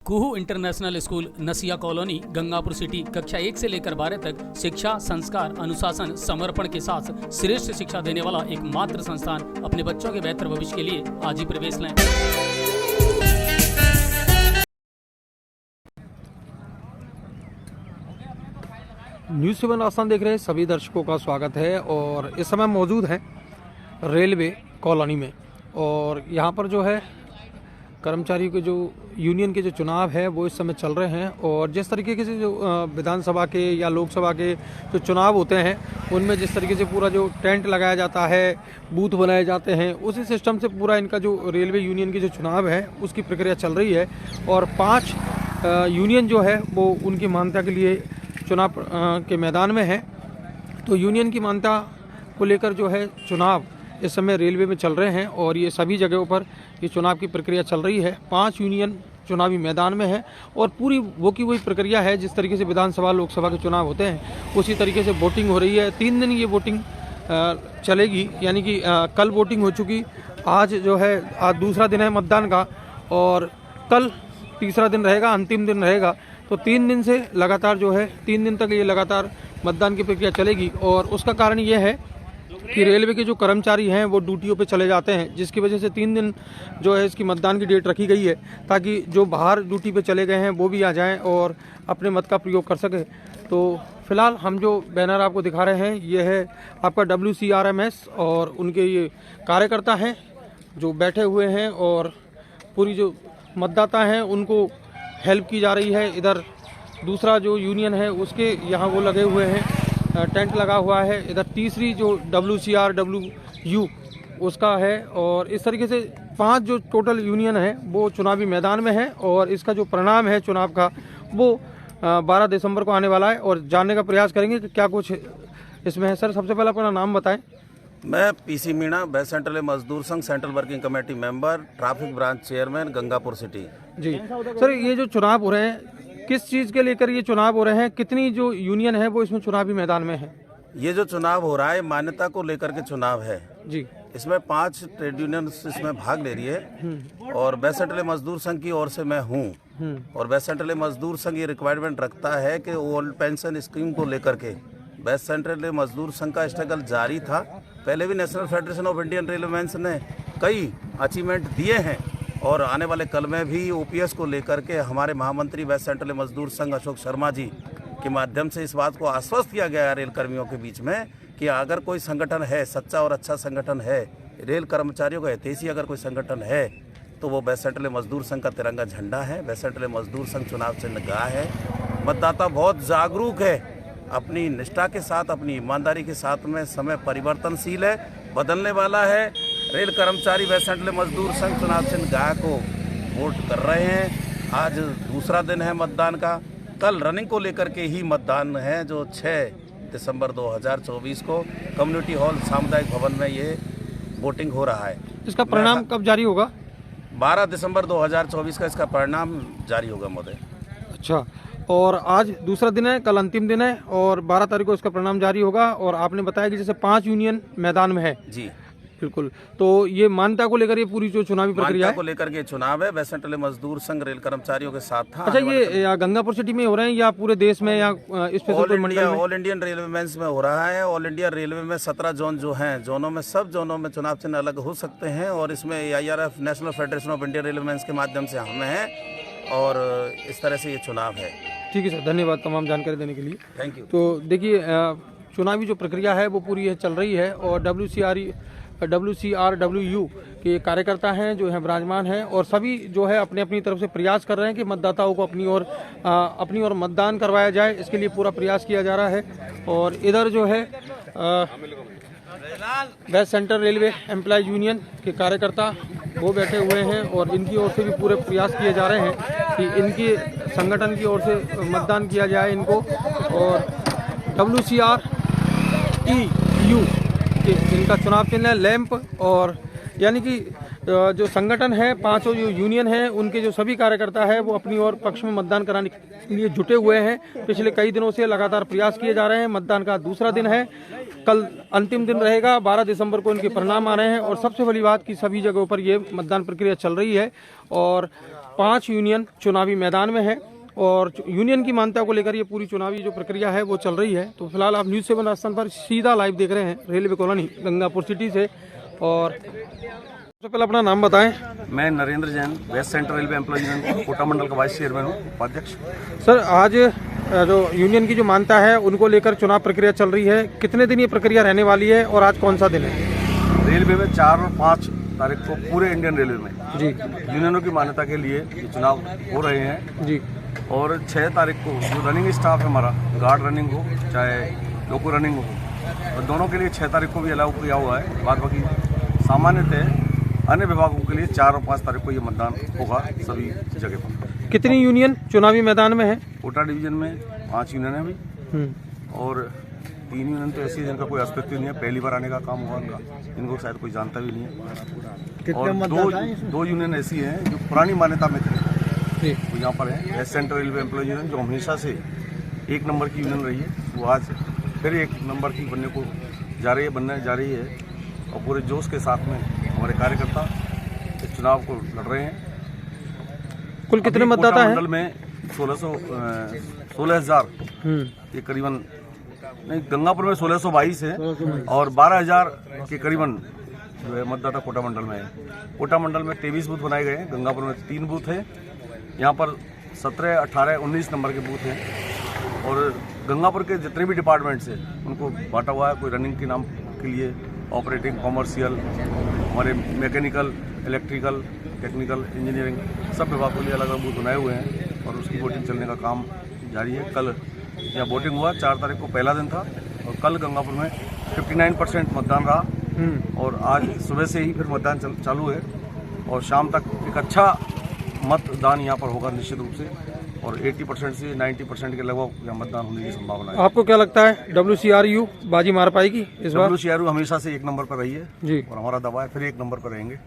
कुहू international school नसिया colony Gangapur city कक्षा 1 से लेकर 12 तक शिक्षा, संस्कार, अनुशासन, समर्पण के साथ श्रेष्ठ शिक्षा देने वाला एकमात्र संस्थान। अपने बच्चों के बेहतर भविष्य के लिए आज ही प्रवेश लें। न्यूज़ 7 आसान देख रहे सभी दर्शकों का स्वागत है और इस समय मौजूद है रेलवे कॉलोनी में। और यहाँ पर जो है कर्मचारियों के जो यूनियन के जो चुनाव है वो इस समय चल रहे हैं। और जिस तरीके से जो विधानसभा के या लोकसभा के जो चुनाव होते हैं उनमें जिस तरीके से पूरा जो टेंट लगाया जाता है, बूथ बनाए जाते हैं, उसी सिस्टम से पूरा इनका जो रेलवे यूनियन की जो चुनाव है उसकी प्रक्रिया चल रही है। और 5 यूनियन जो है वो उनकी मान्यता के लिए चुनाव के मैदान में है। तो यूनियन की मान्यता को लेकर जो है चुनाव इस समय रेलवे में चल रहे हैं और ये सभी जगहों पर ये चुनाव की प्रक्रिया चल रही है। 5 यूनियन चुनावी मैदान में है और पूरी वही प्रक्रिया है जिस तरीके से विधानसभा लोकसभा के चुनाव होते हैं उसी तरीके से वोटिंग हो रही है। 3 दिन ये वोटिंग चलेगी, यानी कि कल वोटिंग हो चुकी, आज जो है आज दूसरा दिन है मतदान का और कल तीसरा दिन रहेगा, अंतिम दिन रहेगा। तो 3 दिन से लगातार जो है 3 दिन तक ये लगातार मतदान की प्रक्रिया चलेगी। और उसका कारण ये है कि रेलवे के जो कर्मचारी हैं वो ड्यूटियों पे चले जाते हैं, जिसकी वजह से 3 दिन जो है इसकी मतदान की डेट रखी गई है ताकि जो बाहर ड्यूटी पे चले गए हैं वो भी आ जाएं और अपने मत का प्रयोग कर सकें। तो फिलहाल हम जो बैनर आपको दिखा रहे हैं ये है आपका WCRMS और उनके ये कार्यकर्ता हैं जो बैठे हुए हैं और पूरी जो मतदाता हैं उनको हेल्प की जा रही है। इधर दूसरा जो यूनियन है उसके यहाँ वो लगे हुए हैं, टेंट लगा हुआ है। इधर तीसरी जो WCRWU उसका है। और इस तरीके से 5 जो टोटल यूनियन है वो चुनावी मैदान में है और इसका जो परिणाम है चुनाव का वो 12 दिसंबर को आने वाला है और जानने का प्रयास करेंगे कि क्या कुछ इसमें है। सर, सबसे पहले अपना नाम बताएं। मैं PC मीणा, वेस्ट सेंट्रल मजदूर संघ central working committee member, traffic branch chairman, Gangapur city. जी सर, ये जो चुनाव हो रहे हैं किस चीज़ के लेकर ये चुनाव हो रहे हैं, कितनी जो यूनियन है वो इसमें चुनावी मैदान में है? ये जो चुनाव हो रहा है मान्यता को लेकर के चुनाव है जी। इसमें 5 ट्रेड यूनियन इसमें भाग ले रही है और वेस्ट सेंट्रल मजदूर संघ की ओर से मैं हूँ। और वेस्ट सेंट्रल मजदूर संघ ये रिक्वायरमेंट रखता है कि ओल्ड पेंशन स्कीम को लेकर के वेस्ट सेंट्रल मजदूर संघ का स्ट्रगल जारी था। पहले भी national federation of Indian railwaymen's ने कई अचीवमेंट दिए हैं और आने वाले कल में भी OPS को लेकर के हमारे महामंत्री वेस्ट सेंट्रल मजदूर संघ अशोक शर्मा जी के माध्यम से इस बात को आश्वस्त किया गया है रेल कर्मियों के बीच में कि अगर कोई संगठन है, सच्चा और अच्छा संगठन है, रेल कर्मचारियों का हितैषी अगर कोई संगठन है तो वो वेस्ट सेंट्रल मजदूर संघ का तिरंगा झंडा है। वेस्ट सेंट्रल मजदूर संघ चुनाव चिन्ह गाह है। मतदाता बहुत जागरूक है, अपनी निष्ठा के साथ, अपनी ईमानदारी के साथ में। समय परिवर्तनशील है, बदलने वाला है। रेल कर्मचारी वेस्ट सेंट्रल मजदूर संघ चुनाव चिन्ह गाह को वोट कर रहे हैं। आज दूसरा दिन है मतदान का, कल रनिंग को लेकर के ही मतदान है जो 6 दिसंबर 2024 को कम्युनिटी हॉल सामुदायिक भवन में ये वोटिंग हो रहा है। इसका परिणाम कब जारी होगा? 12 दिसंबर 2024 का इसका परिणाम जारी होगा महोदय। अच्छा, और आज दूसरा दिन है, कल अंतिम दिन है और 12 तारीख को इसका परिणाम जारी होगा। और आपने बताया कि जैसे 5 यूनियन मैदान में है। जी बिल्कुल। तो ये मान्यता को लेकर ये पूरी जो चुनावी प्रक्रिया को लेकर के चुनाव है वेस्ट सेंट्रल मजदूर संघ रेल कर्मचारियों के साथ था। अच्छा, ये गंगापुर सिटी में हो रहे हैं या पूरे देश में या ऑल इंडियन रेलवेमेंस में हो रहा है। ऑल इंडिया रेलवे में 17 जोन जो हैं, जोनों में सब जोनों में चुनाव चिन्ह अलग हो सकते हैं और इसमें AIRF national federation of Indian railwaymen's के माध्यम से हम हैं और इस तरह से ये चुनाव है। ठीक है सर, धन्यवाद तमाम जानकारी देने के लिए। Thank you. तो देखिए चुनावी जो प्रक्रिया है वो पूरी चल रही है और WCRWU के कार्यकर्ता हैं जो हैं विराजमान हैं और सभी जो है अपने अपनी तरफ से प्रयास कर रहे हैं कि मतदाताओं को अपनी ओर मतदान करवाया जाए, इसके लिए पूरा प्रयास किया जा रहा है। और इधर जो है West central railway employ Union के कार्यकर्ता वो बैठे हुए हैं और इनकी ओर से भी पूरे प्रयास किए जा रहे हैं कि इनकी संगठन की ओर से मतदान किया जाए इनको। और WCREU कि इनका चुनाव चिन्ह है लैंप। और यानी कि जो संगठन है, 5 जो यूनियन है उनके जो सभी कार्यकर्ता है वो अपनी ओर पक्ष में मतदान कराने के लिए जुटे हुए हैं। पिछले कई दिनों से लगातार प्रयास किए जा रहे हैं। मतदान का दूसरा दिन है, कल अंतिम दिन रहेगा। 12 दिसंबर को इनके परिणाम आ रहे हैं और सबसे बड़ी बात कि सभी जगहों पर ये मतदान प्रक्रिया चल रही है और 5 यूनियन चुनावी मैदान में है और यूनियन की मान्यता को लेकर ये पूरी चुनावी जो प्रक्रिया है वो चल रही है। तो फिलहाल आप न्यूज़ 7 राजस्थान पर सीधा लाइव देख रहे हैं रेलवे कॉलोनी गंगापुर सिटी से। और सबसे पहले अपना नाम बताएं। मैं Narendra Jain, west central railway employ union Kota मंडल का वाइस चेयरमैन हूँ, उपाध्यक्ष। सर, आज जो यूनियन की जो मान्यता है उनको लेकर चुनाव प्रक्रिया चल रही है, कितने दिन ये प्रक्रिया रहने वाली है और आज कौन सा दिन है? रेलवे में 4 और 5 तारीख को पूरे इंडियन रेलवे में जी यूनियनों की मान्यता के लिए ये चुनाव हो रहे हैं जी। और 6 तारीख को जो रनिंग स्टाफ है हमारा, गार्ड रनिंग हो चाहे लोको रनिंग हो, और दोनों के लिए 6 तारीख को भी अलाउ किया हुआ है। बाद बाकी सामान्यतः अन्य विभागों के लिए 4 और 5 तारीख को ये मतदान होगा सभी जगह पर। कितनी यूनियन चुनावी मैदान में है? कोटा डिवीजन में 5 यूनियन है अभी और 3 यूनियन तो ऐसी है जिनका कोई अस्तित्व नहीं है, पहली बार आने का काम हुआ उनका, इनको शायद कोई जानता भी नहीं है। और 2 यूनियन ऐसी हैं जो पुरानी मान्यता में थे, तो यहाँ पर है West central railway employ Union जो हमेशा से 1 नंबर की यूनियन रही है, वो आज फिर 1 नंबर की बनने जा रही है और पूरे जोश के साथ में हमारे कार्यकर्ता इस चुनाव को लड़ रहे हैं। कुल कितने मतदाता हैं? मंडल में 16,000 ये करीबन, नहीं गंगापुर में 1622 है और 12,000 के करीबन जो है मतदाता कोटा मंडल में है। कोटा मंडल में 23 बूथ बनाए गए हैं, गंगापुर में 3 बूथ है, यहाँ पर 17, 18, 19 नंबर के बूथ हैं और गंगापुर के जितने भी डिपार्टमेंट्स हैं उनको बांटा हुआ है। कोई रनिंग के नाम के लिए ऑपरेटिंग, कॉमर्शियल, हमारे मैकेनिकल, इलेक्ट्रिकल, टेक्निकल, इंजीनियरिंग सब विभागों के लिए अलग अलग बूथ बनाए हुए हैं और उसकी वोटिंग चलने का काम जारी है। कल यहाँ वोटिंग हुआ, 4 तारीख को पहला दिन था और कल गंगापुर में 59% मतदान रहा और आज सुबह से ही फिर मतदान चालू है और शाम तक एक अच्छा मतदान यहाँ पर होगा निश्चित रूप से और 80% से 90% के लगभग यहाँ मतदान होने की संभावना है। आपको क्या लगता है WCRU बाजी मार पाएगी इस बार? WCRU हमेशा से 1 नंबर पर रही है जी और हमारा दबाव है फिर 1 नंबर पर रहेंगे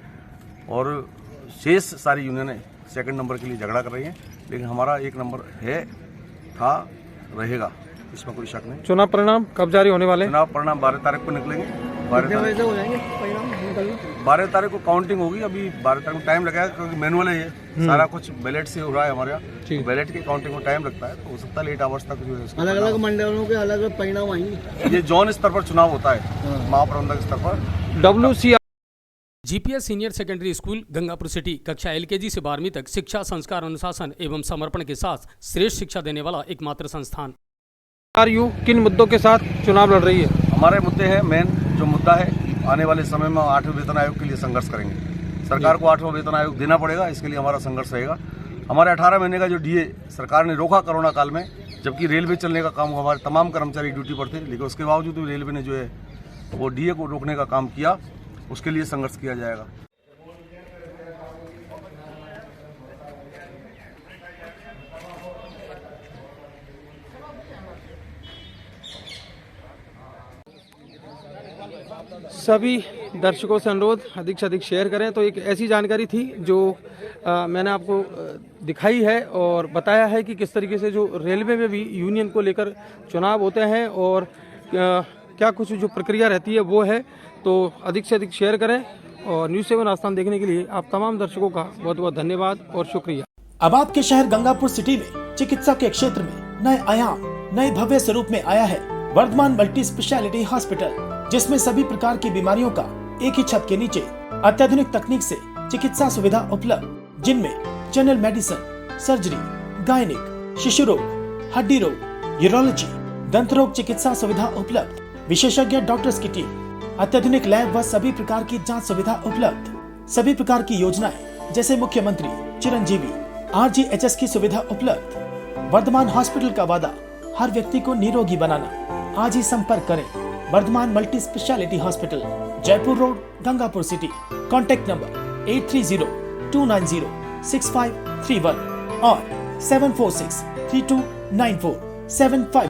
और शेष सारी यूनियनें 2nd नंबर के लिए झगड़ा कर रही हैं, लेकिन हमारा 1 नंबर है, था, रहेगा, इसमें कोई शक नहीं। चुनाव परिणाम कब जारी होने वाले हैं? चुनाव परिणाम 12 तारीख को निकलेंगे। 12 तारीख को काउंटिंग होगी। अभी 12 तारीख को टाइम लगेगा क्योंकि मैनुअल है, ये सारा कुछ बैलेट से हो रहा है हमारे यहाँ, बैलेट की काउंटिंग में टाइम लगता है, तो हो सकता है लेट आवर्स तक जो है अलग अलग मंडलों के अलग अलग परिणाम आएंगे। ये जोन स्तर पर चुनाव होता है, महाप्रबंधक स्तर पर। WCR GPS senior secondary school Gangapur city कक्षा LKG से 12वीं तक शिक्षा, संस्कार, अनुशासन एवं समर्पण के साथ श्रेष्ठ शिक्षा देने वाला एकमात्र संस्थान। किन मुद्दों के साथ चुनाव लड़ रही है? हमारे मुद्दे हैं, मेन जो मुद्दा है, आने वाले समय में 8वें वेतन आयोग के लिए संघर्ष करेंगे। सरकार को 8वां वेतन आयोग देना पड़ेगा, इसके लिए हमारा संघर्ष रहेगा। हमारे 18 महीने का जो DA सरकार ने रोका कोरोना काल में, जबकि रेलवे चलने का काम हुआ, हमारे तमाम कर्मचारी ड्यूटी पर थे, लेकिन उसके बावजूद भी रेलवे ने जो है वो DA को रोकने का काम किया, उसके लिए संघर्ष किया जाएगा। सभी दर्शकों से अनुरोध अधिक से अधिक शेयर करें। तो एक ऐसी जानकारी थी जो मैंने आपको दिखाई है और बताया है कि किस तरीके से जो रेलवे में भी यूनियन को लेकर चुनाव होते हैं और क्या कुछ जो प्रक्रिया रहती है वो है। तो अधिक से अधिक शेयर करें और न्यूज़ 7 राजस्थान देखने के लिए आप तमाम दर्शकों का बहुत बहुत धन्यवाद और शुक्रिया। अब आपके शहर गंगापुर सिटी में चिकित्सा के क्षेत्र में नए आयाम, नए भव्य स्वरूप में आया है वर्धमान मल्टी स्पेशलिटी हॉस्पिटल, जिसमें सभी प्रकार की बीमारियों का एक ही छत के नीचे अत्याधुनिक तकनीक से चिकित्सा सुविधा उपलब्ध, जिनमें जनरल मेडिसिन, सर्जरी, गायनिक, शिशु रोग, हड्डी रोग, यूरोलॉजी, दंत रोग चिकित्सा सुविधा उपलब्ध, विशेषज्ञ डॉक्टर्स की टीम, अत्याधुनिक लैब व सभी प्रकार की जांच सुविधा उपलब्ध, सभी प्रकार की योजनाएं जैसे मुख्यमंत्री चिरंजीवी RGHS की सुविधा उपलब्ध। वर्धमान हॉस्पिटल का वादा हर व्यक्ति को निरोगी बनाना। आज ही संपर्क करें Vardhman Multi Speciality Hospital, Jaipur road, Gangapur city. Contact number 8302906531 और 746329475।